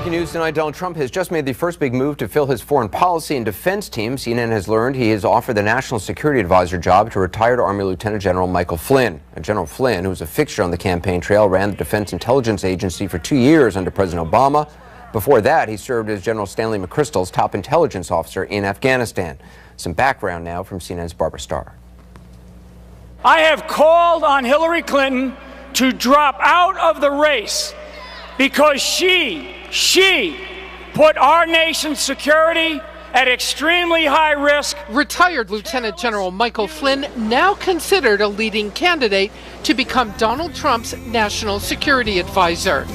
Breaking news tonight, Donald Trump has just made the first big move to fill his foreign policy and defense team. CNN has learned he has offered the National Security Advisor job to retired Army Lieutenant General Michael Flynn. General Flynn, who was a fixture on the campaign trail, ran the Defense Intelligence Agency for 2 years under President Obama. Before that, he served as General Stanley McChrystal's top intelligence officer in Afghanistan. Some background now from CNN's Barbara Starr. I have called on Hillary Clinton to drop out of the race because she put our nation's security at extremely high risk. Retired Lieutenant General Michael Flynn, now considered a leading candidate to become Donald Trump's national security advisor.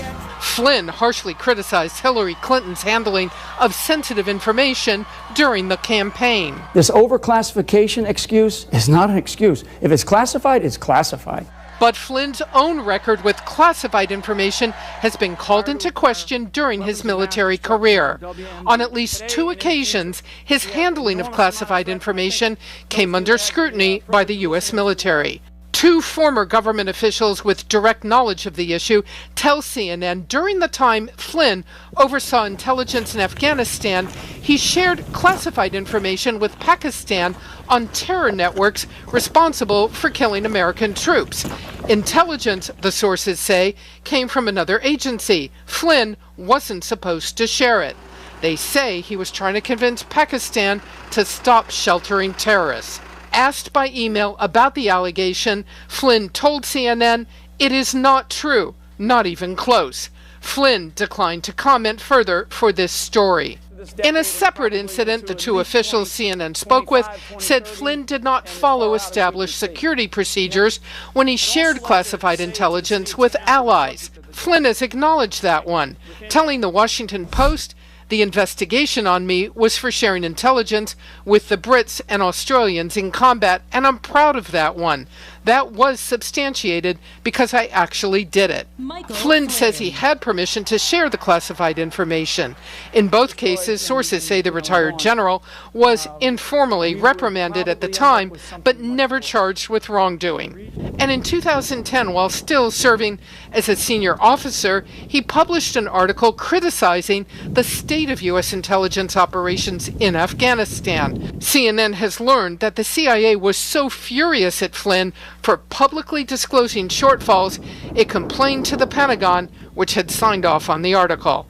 Flynn harshly criticized Hillary Clinton's handling of sensitive information during the campaign. This overclassification excuse is not an excuse. If it's classified, it's classified. But Flynn's own record with classified information has been called into question during his military career. On at least 2 occasions, his handling of classified information came under scrutiny by the U.S. military. 2 former government officials with direct knowledge of the issue tell CNN during the time Flynn oversaw intelligence in Afghanistan, he shared classified information with Pakistan on terror networks responsible for killing American troops. Intelligence, the sources say, came from another agency. Flynn wasn't supposed to share it. They say he was trying to convince Pakistan to stop sheltering terrorists. Asked by email about the allegation, Flynn told CNN, "It is not true, not even close." Flynn declined to comment further for this story. In a separate incident, the 2 officials CNN spoke with said Flynn did not follow established security procedures when he shared classified intelligence with allies. Flynn has acknowledged that one, telling the Washington Post, "The investigation on me was for sharing intelligence with the Brits and Australians in combat, and I'm proud of that one. That was substantiated because I actually did it." Flynn says he had permission to share the classified information. In both cases, sources say the retired general was informally reprimanded at the time, but never charged with wrongdoing. And in 2010, while still serving as a senior officer, he published an article criticizing the state of U.S. intelligence operations in Afghanistan. CNN has learned that the CIA was so furious at Flynn for publicly disclosing shortfalls, it complained to the Pentagon, which had signed off on the article.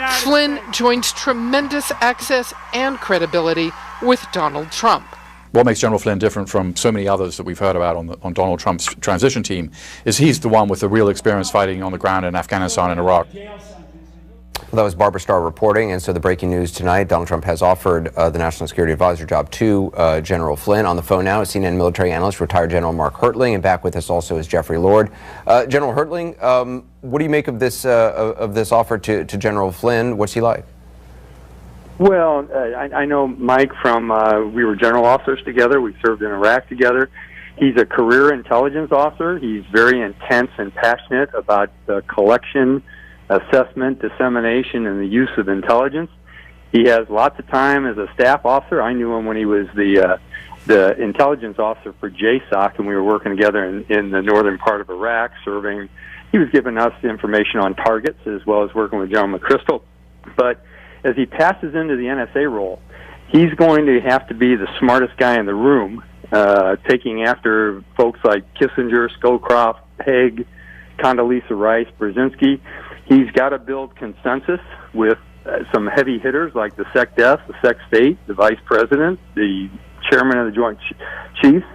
Flynn joins tremendous access and credibility with Donald Trump. What makes General Flynn different from so many others that we've heard about on Donald Trump's transition team is he's the one with the real experience fighting on the ground in Afghanistan and Iraq. Well, that was Barbara Starr reporting, and so the breaking news tonight, Donald Trump has offered the National Security Advisor job to General Flynn. On the phone now is CNN military analyst, retired General Mark Hertling, and back with us also is Jeffrey Lord. General Hertling, what do you make of this offer to General Flynn? What's he like? Well, I know Mike from, we were general officers together. We served in Iraq together. He's a career intelligence officer. He's very intense and passionate about the collection, assessment, dissemination, and the use of intelligence. He has lots of time as a staff officer. I knew him when he was the intelligence officer for JSOC, and we were working together in the northern part of Iraq, serving. He was giving us information on targets as well as working with General McChrystal. But as he passes into the NSA role, he's going to have to be the smartest guy in the room, taking after folks like Kissinger, Scowcroft, Haig, Condoleezza Rice, Brzezinski. He's got to build consensus with some heavy hitters like the SecDef, the SecState, the Vice President, the Chairman of the Joint Chiefs,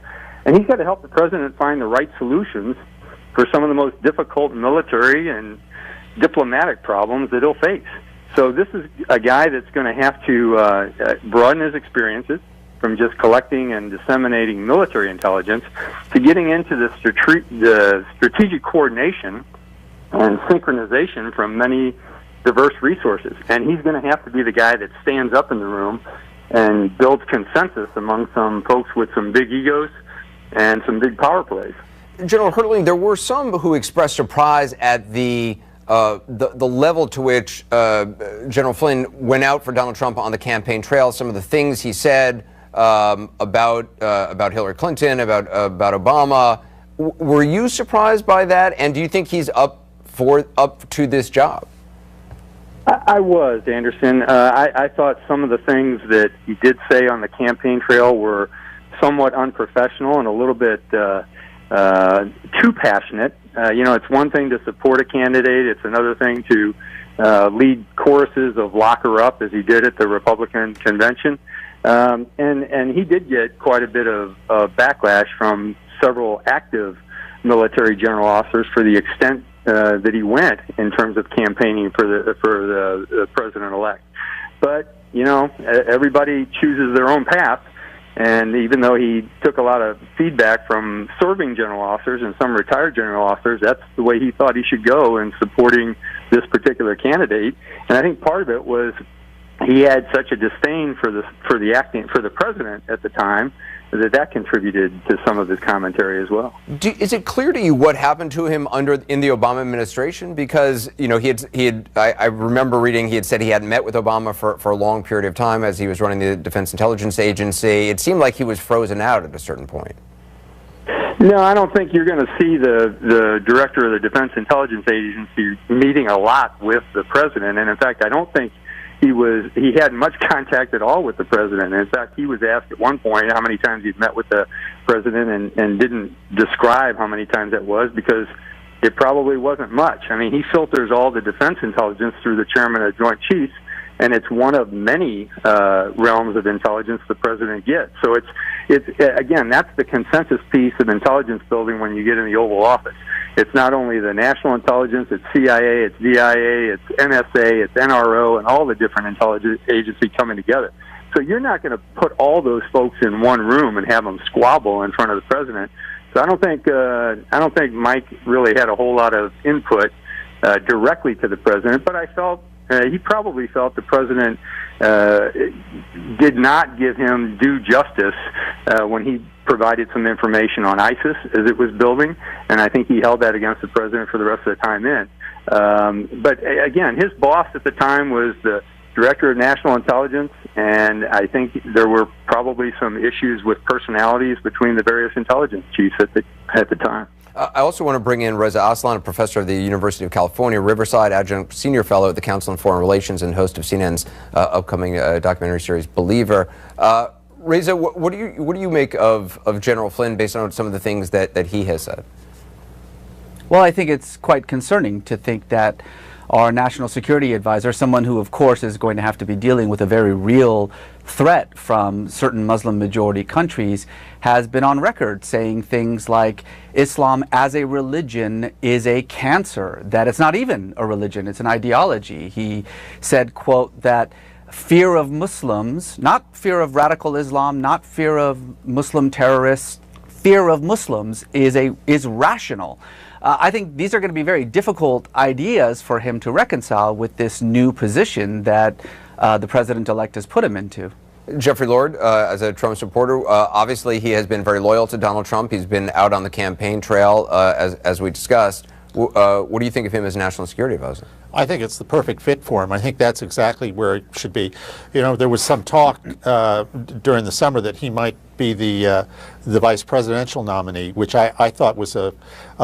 and he's got to help the President find the right solutions for some of the most difficult military and diplomatic problems that he'll face. So this is a guy that's going to have to broaden his experiences from just collecting and disseminating military intelligence to getting into the strategic coordination and synchronization from many diverse resources. And he's going to have to be the guy that stands up in the room and builds consensus among some folks with some big egos and some big power plays. General Hertling, there were some who expressed surprise at the level to which General Flynn went out for Donald Trump on the campaign trail. Some of the things he said about Hillary Clinton, about Obama. Were you surprised by that? And do you think he's up to this job? I was, Anderson. I thought some of the things that he did say on the campaign trail were somewhat unprofessional and a little bit too passionate. It's one thing to support a candidate. It's another thing to lead choruses of lock her up, as he did at the Republican convention. And he did get quite a bit of backlash from several active military general officers for the extent that he went in terms of campaigning for the president-elect. But, everybody chooses their own path. And even though he took a lot of feedback from serving general officers and some retired general officers, that's the way he thought he should go in supporting this particular candidate. And I think part of it was he had such a disdain for the president at the time that contributed to some of his commentary as well. Is it clear to you what happened to him in the Obama administration? Because I remember reading he had said he hadn't met with Obama for a long period of time as he was running the Defense Intelligence Agency. It seemed like he was frozen out at a certain point. No, I don't think you're going to see the director of the Defense Intelligence Agency meeting a lot with the president. And in fact, I don't think he had much contact at all with the president. In fact, he was asked at one point how many times he'd met with the president and didn't describe how many times that was, because it probably wasn't much. I mean, he filters all the defense intelligence through the chairman of Joint Chiefs, and it's one of many realms of intelligence the president gets. So it's again, that's the consensus piece of intelligence building when you get in the Oval Office. It's not only the national intelligence, it's CIA, it's DIA, it's NSA, it's NRO, and all the different intelligence agencies coming together. So you're not going to put all those folks in one room and have them squabble in front of the president. So I don't think Mike really had a whole lot of input directly to the president, but I felt he probably felt the president did not give him due justice when he provided some information on ISIS as it was building, and I think he held that against the president for the rest of the time in. But again, his boss at the time was the director of national intelligence, and I think there were probably some issues with personalities between the various intelligence chiefs at the time. I also want to bring in Reza Aslan, a professor of the University of California, Riverside, adjunct senior fellow at the Council on Foreign Relations and host of CNN's upcoming documentary series, Believer. Reza, what do you make of General Flynn based on some of the things that he has said? Well, I think it's quite concerning to think that our national security advisor, someone who, of course, is going to have to be dealing with a very real threat from certain Muslim majority countries, has been on record saying things like Islam as a religion is a cancer, that it's not even a religion, it's an ideology. He said, quote, that fear of Muslims, not fear of radical Islam, not fear of Muslim terrorists, fear of Muslims is rational. I think these are going to be very difficult ideas for him to reconcile with this new position that the president-elect has put him into. Jeffrey Lord, as a Trump supporter, obviously he has been very loyal to Donald Trump. He's been out on the campaign trail, as we discussed. What do you think of him as national security advisor? I think it's the perfect fit for him. I think that's exactly where it should be. You know, there was some talk during the summer that he might be the vice presidential nominee, which I thought was a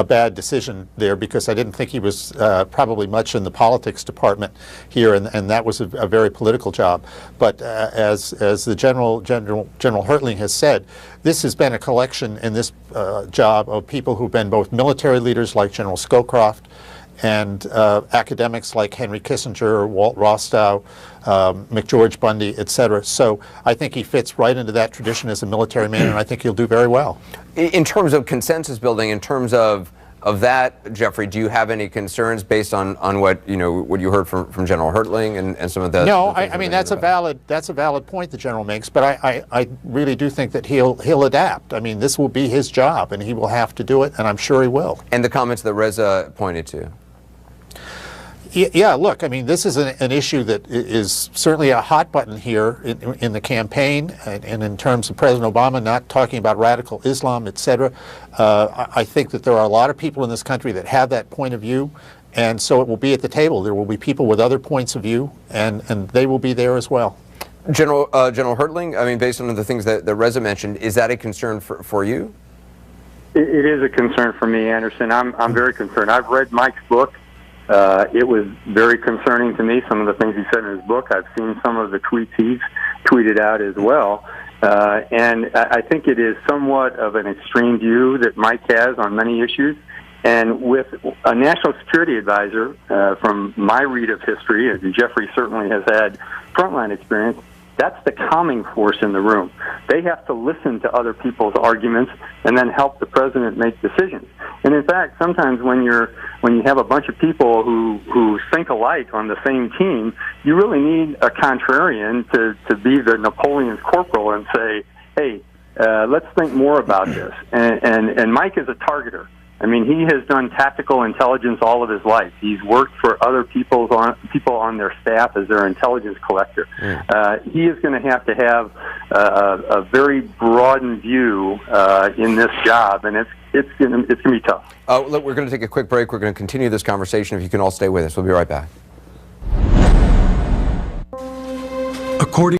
bad decision there, because I didn't think he was probably much in the politics department here, and that was a very political job. But as the General Hertling has said, this has been a collection in this job of people who've been both military leaders like General Scowcroft and academics like Henry Kissinger, Walt Rostow, McGeorge Bundy, etc. So I think he fits right into that tradition as a military man, and I think he'll do very well. In terms of consensus building, in terms of that, Jeffrey, do you have any concerns based on what you heard from General Hertling and some of the? No, I mean that's a valid point the general makes, but I really do think that he'll adapt. I mean, this will be his job, and he will have to do it, and I'm sure he will. And the comments that Reza pointed to. Yeah, look, I mean, this is an issue that is certainly a hot button here in the campaign, and in terms of President Obama not talking about radical Islam, etc. I think that there are a lot of people in this country that have that point of view, and so it will be at the table. There will be people with other points of view, and they will be there as well. General Hertling, I mean, based on the things that Reza mentioned, is that a concern for you? It is a concern for me, Anderson. I'm very concerned. I've read Mike's book. It was very concerning to me, some of the things he said in his book. I've seen some of the tweets he's tweeted out as well. And I think it is somewhat of an extreme view that Mike has on many issues. And with a national security advisor, from my read of history, and Jeffrey certainly has had frontline experience, that's the calming force in the room. They have to listen to other people's arguments and then help the president make decisions. And in fact, sometimes when you have a bunch of people who think alike on the same team, you really need a contrarian to be the Napoleon's corporal and say, hey, let's think more about this. And Mike is a targeter. I mean, he has done tactical intelligence all of his life. He's worked for other people on their staff as their intelligence collector. He is going to have a very broadened view in this job, and it's going to be tough. Look, we're going to take a quick break. We're going to continue this conversation. If you can all stay with us, we'll be right back. According